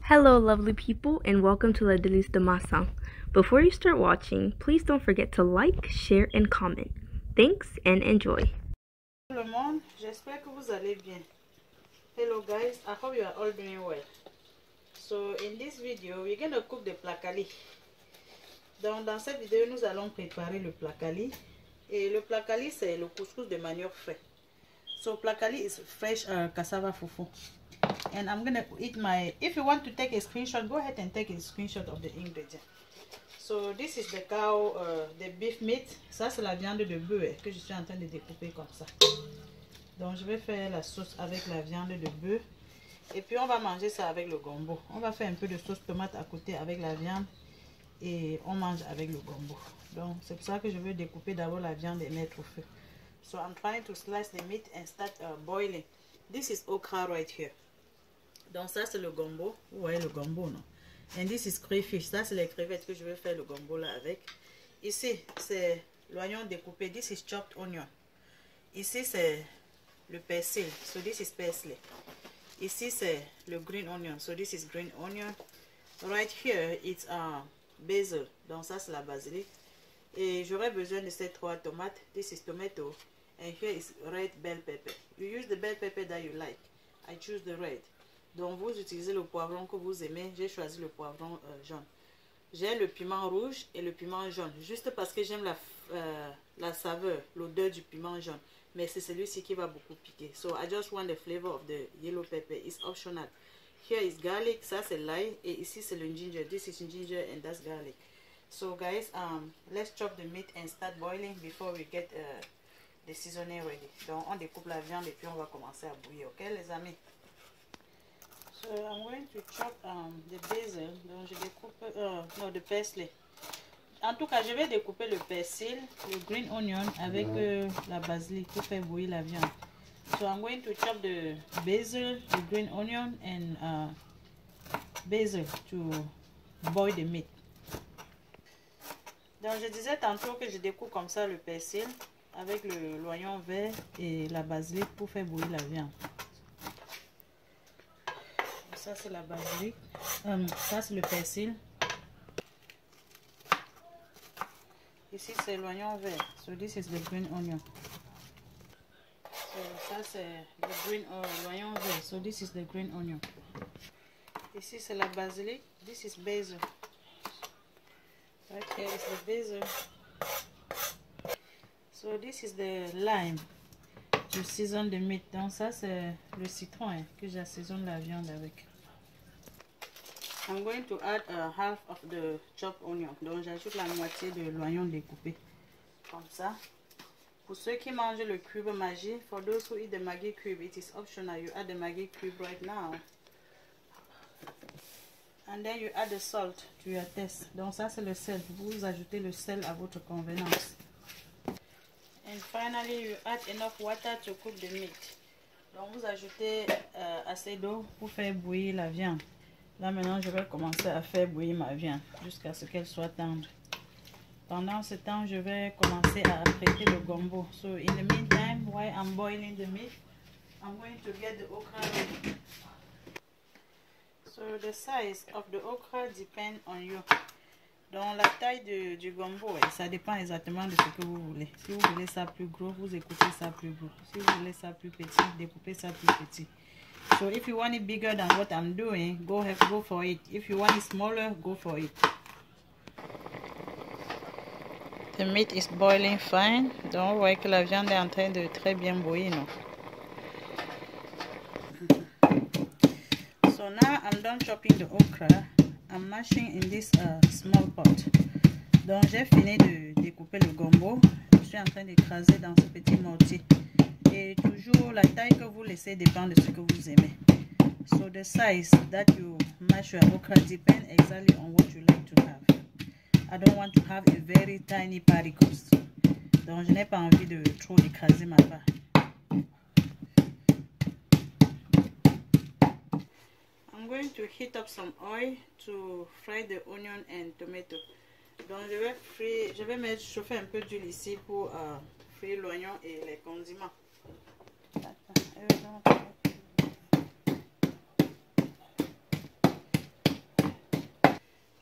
Hello lovely people and welcome to La Délice de Massin. Before you start watching, please don't forget to like, share and comment. Thanks and enjoy. Hello le monde, j'espère que vous allez bien. Hello guys, I hope you are all doing well. So in this video, we're going to cook the placali. Donc dans cette vidéo, nous allons préparer le placali. Et le placali, c'est le couscous de manioc frais. So placali is fresh cassava fufu. And I'm going to eat my, if you want to take a screenshot, go ahead and take a screenshot of the ingredients. So this is the cow, the beef meat. Ça c'est la viande de bœuf que je suis en train de découper comme ça. Donc je vais faire la sauce avec la viande de bœuf. Et puis on va manger ça avec le gombo. On va faire un peu de sauce tomate à côté avec la viande. Et on mange avec le gombo. Donc c'est pour ça que je veux découper d'abord la viande et mettre au feu. So I'm trying to slice the meat and start boiling. This is okra right here. Donc ça c'est le gombo. Vous voyez le gombo, non? And this is crayfish. Ça c'est les crevettes que je vais faire le gombo là avec. Ici c'est l'oignon découpé. This is chopped onion. Ici c'est le persil. So this is parsley. Ici c'est le green onion. So this is green onion. Right here it's basil. Donc ça c'est la basilic. Et j'aurai besoin de ces 3 tomates. This is tomato. And here is red bell pepper. You use the bell pepper that you like. I choose the red. Donc vous utilisez le poivron que vous aimez. J'ai choisi le poivron jaune. J'ai le piment rouge et le piment jaune. Juste parce que j'aime la saveur, l'odeur du piment jaune. Mais c'est celui-ci qui va beaucoup piquer. So I just want the flavor of the yellow pepper. It's optional. Here is garlic. Ça c'est l'ail. Et ici c'est le ginger. This is ginger and that's garlic. So guys, let's chop the meat and start boiling before we get the seasoning ready. Donc on découpe la viande et puis on va commencer à bouillir. Ok les amis? So I'm going to chop the basil. Donc je découpe no, the parsley. En tout cas, je vais découper le persil, le green onion avec la basilic pour faire bouillir la viande. So I'm going to chop the basil, the green onion and basil to boil the meat. Donc je disais tantôt que je découpe comme ça le persil avec l'oignon vert et la basilic pour faire bouillir la viande. Ça c'est la basilic, ça c'est le persil. Ici c'est l'oignon vert. So this is the green onion. So ça c'est l'oignon vert. So this is the green onion. Ici c'est la basilic. This is basil. Right here is the basil. So this is the lime to season the meat. Donc ça c'est le citron que j'assaisonne la viande avec. I'm going to add half of the chopped onion. Donc j'ajoute la moitié de l'oignon découpé. Comme ça. Pour ceux qui mangent le cube Maggi, for those who eat the Maggi cube, it is optional. You add the Maggi cube right now. And then you add the salt to your taste. Donc ça c'est le sel. Vous ajoutez le sel à votre convenance. And finally you add enough water to cook the meat. Donc vous ajoutez assez d'eau pour faire bouillir la viande. Là maintenant je vais commencer à faire bouillir ma viande jusqu'à ce qu'elle soit tendre. Pendant ce temps je vais commencer à prêter le gombo. So in the meantime, while I'm boiling the meat, I'm going to get the okra ready. So the size of the okra depends on you. Donc la taille du gombo, ça dépend exactement de ce que vous voulez. Si vous voulez ça plus gros, vous écoutez ça plus gros. Si vous voulez ça plus petit, découpez ça plus petit. So if you want it bigger than what I'm doing, go for it. If you want it smaller, go for it. The meat is boiling fine. Donc vous voyez que la viande est en train de très bien bouillir, non? So now I'm done chopping the okra. I'm mashing in this small pot. Donc j'ai fini de découper le gombo. Je suis en train d'écraser dans ce petit mortier. Et toujours la taille que vous laissez dépend de ce que vous aimez. So the size that you mash your okra depends exactly on what you like to have. I don't want to have a very tiny particles. Donc je n'ai pas envie de trop écraser ma part. I'm going to heat up some oil to fry the onion and tomato. Donc je vais chauffer un peu d'huile ici pour frire l'oignon et les condiments.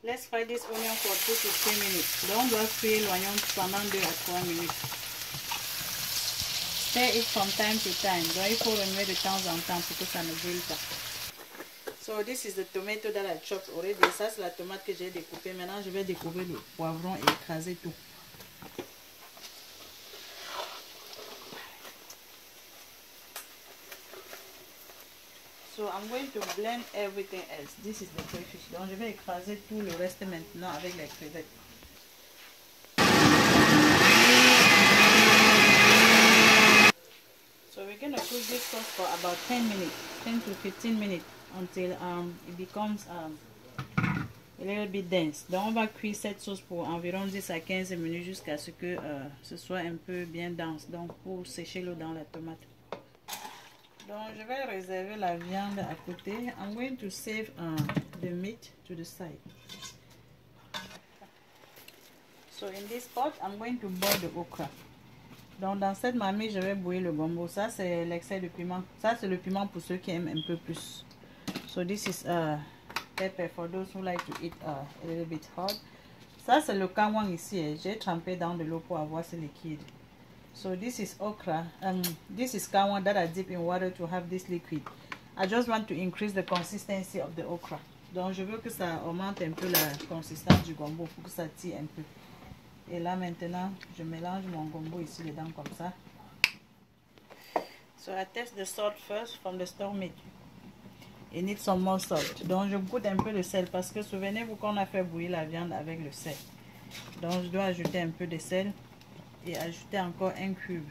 Let's fry this onion for 2 to 3 minutes. Donc on doit frire l'oignon pendant 2 à 3 minutes. Stir it from time to time. Donc il faut remuer de temps en temps pour que ça ne brûle pas. So this is the tomato that I chopped already. Ça c'est la tomate que j'ai découpée. Maintenant je vais découper le poivron et écraser tout. So I'm going to blend everything else. This is the crayfish. Donc je vais écraser tout le reste maintenant avec les crevettes. So we're going to cook this sauce for about 10 minutes, 10 to 15 minutes until it becomes a little bit dense. Donc on va cuire cette sauce pour environ 10 à 15 minutes jusqu'à ce que ce soit un peu bien dense. Donc pour sécher l'eau dans la tomate. Donc je vais réserver la viande à côté. I'm going to save the meat to the side. So in this pot, I'm going to boil the okra. Donc dans cette marmite, je vais bouillir le gombo. Ça c'est l'excès de piment. Ça c'est le piment pour ceux qui aiment un peu plus. So this is pepper for those who like to eat a little bit hot. Ça c'est le kawang ici. J'ai trempé dans de l'eau pour avoir ce liquide. So this is okra. This is kawang that I dip in water to have this liquid. I just want to increase the consistency of the okra. Donc je veux que ça augmente un peu la consistance du gombo pour que ça tire un peu. Et là maintenant, je mélange mon gombo ici dedans comme ça. So I test the salt first from the store meat. It needs some more salt. Donc je goûte un peu le sel parce que souvenez-vous qu'on a fait bouillir la viande avec le sel. Donc je dois ajouter un peu de sel. Et ajouter encore un cube.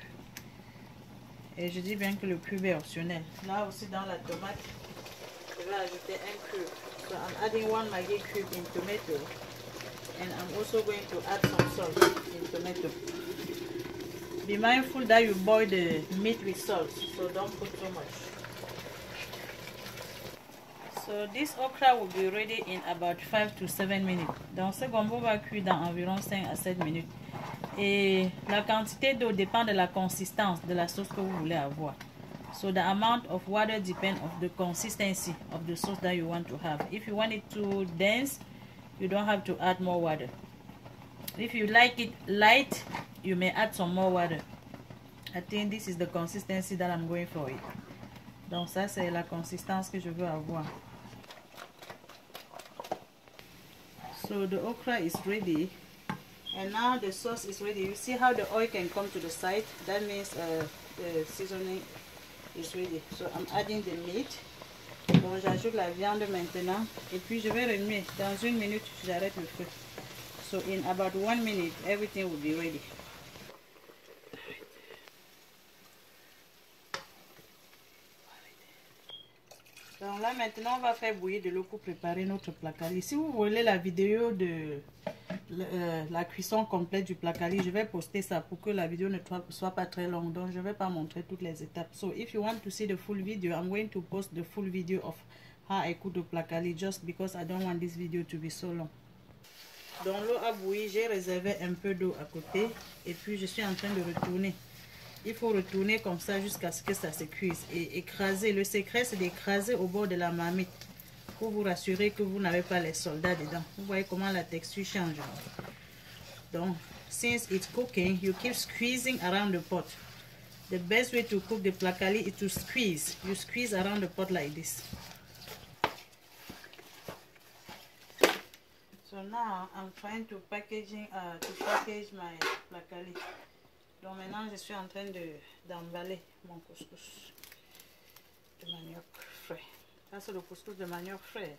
Et je dis bien que le cube est optionnel. Là aussi dans la tomate, je vais ajouter un cube. So I'm adding 1 Maggi cube in tomato. And I'm also going to add some salt in tomato. Be mindful that you boil the meat with salt. So don't put too much. So this okra will be ready in about 5 to 7 minutes. Donc ce gombo va cuire dans environ 5 à 7 minutes. Et la quantité d'eau dépend de la consistance de la sauce que vous voulez avoir. So the amount of water depends on the consistency of the sauce that you want to have. If you want it too dense, you don't have to add more water. If you like it light, you may add some more water. I think this is the consistency that I'm going for it. Donc ça c'est la consistance que je veux avoir. So the okra is ready. And now the sauce is ready. You see how the oil can come to the side? That means the seasoning is ready. So I'm adding the meat. Donc j'ajoute la viande maintenant. Et puis je vais remuer. Dans 1 minute, j'arrête le feu. So in about 1 minute, everything will be ready. Donc là maintenant, on va faire bouillir de l'eau pour préparer notre placali. Si vous voulez la vidéo de la cuisson complète du placali, je vais poster ça pour que la vidéo ne soit pas très longue. Donc je ne vais pas montrer toutes les étapes. So if you want to see the full video, I'm going to post the full video of how I cook the placali, just because I don't want this video to be so long. Donc l'eau a bouilli, j'ai réservé un peu d'eau à côté et puis je suis en train de retourner. Il faut retourner comme ça jusqu'à ce que ça se cuise et écraser. Le secret c'est d'écraser au bord de la marmite pour vous rassurer que vous n'avez pas les soldats dedans. Vous voyez comment la texture change. Donc, since it's cooking, you keep squeezing around the pot. The best way to cook the placali is to squeeze. You squeeze around the pot like this. So now I'm trying to package my placali. Donc maintenant je suis en train d'emballer mon couscous de manioc frais. Ça c'est le couscous de manioc frais.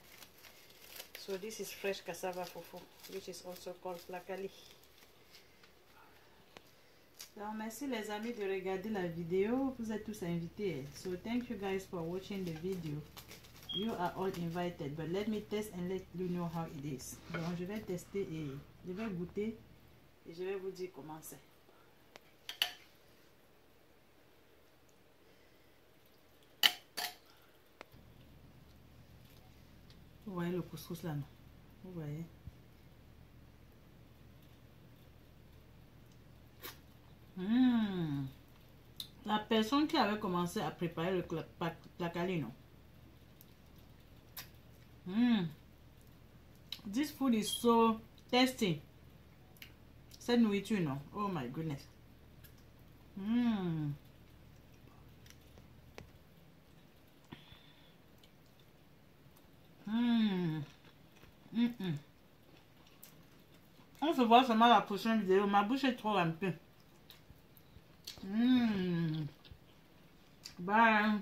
So this is fresh cassava fufu, which is also called placali. Donc merci les amis de regarder la vidéo. Vous êtes tous invités. So thank you guys for watching the video. You are all invited, but let me test and let you know how it is. Donc je vais tester et je vais goûter et je vais vous dire comment c'est. Vous voyez le couscous là, non? Vous voyez? La personne qui avait commencé à préparer le placali, non? This food is so tasty. Cette nourriture, non? Oh my goodness. On se voit seulement la prochaine vidéo. Ma bouche est trop remplie. Bye.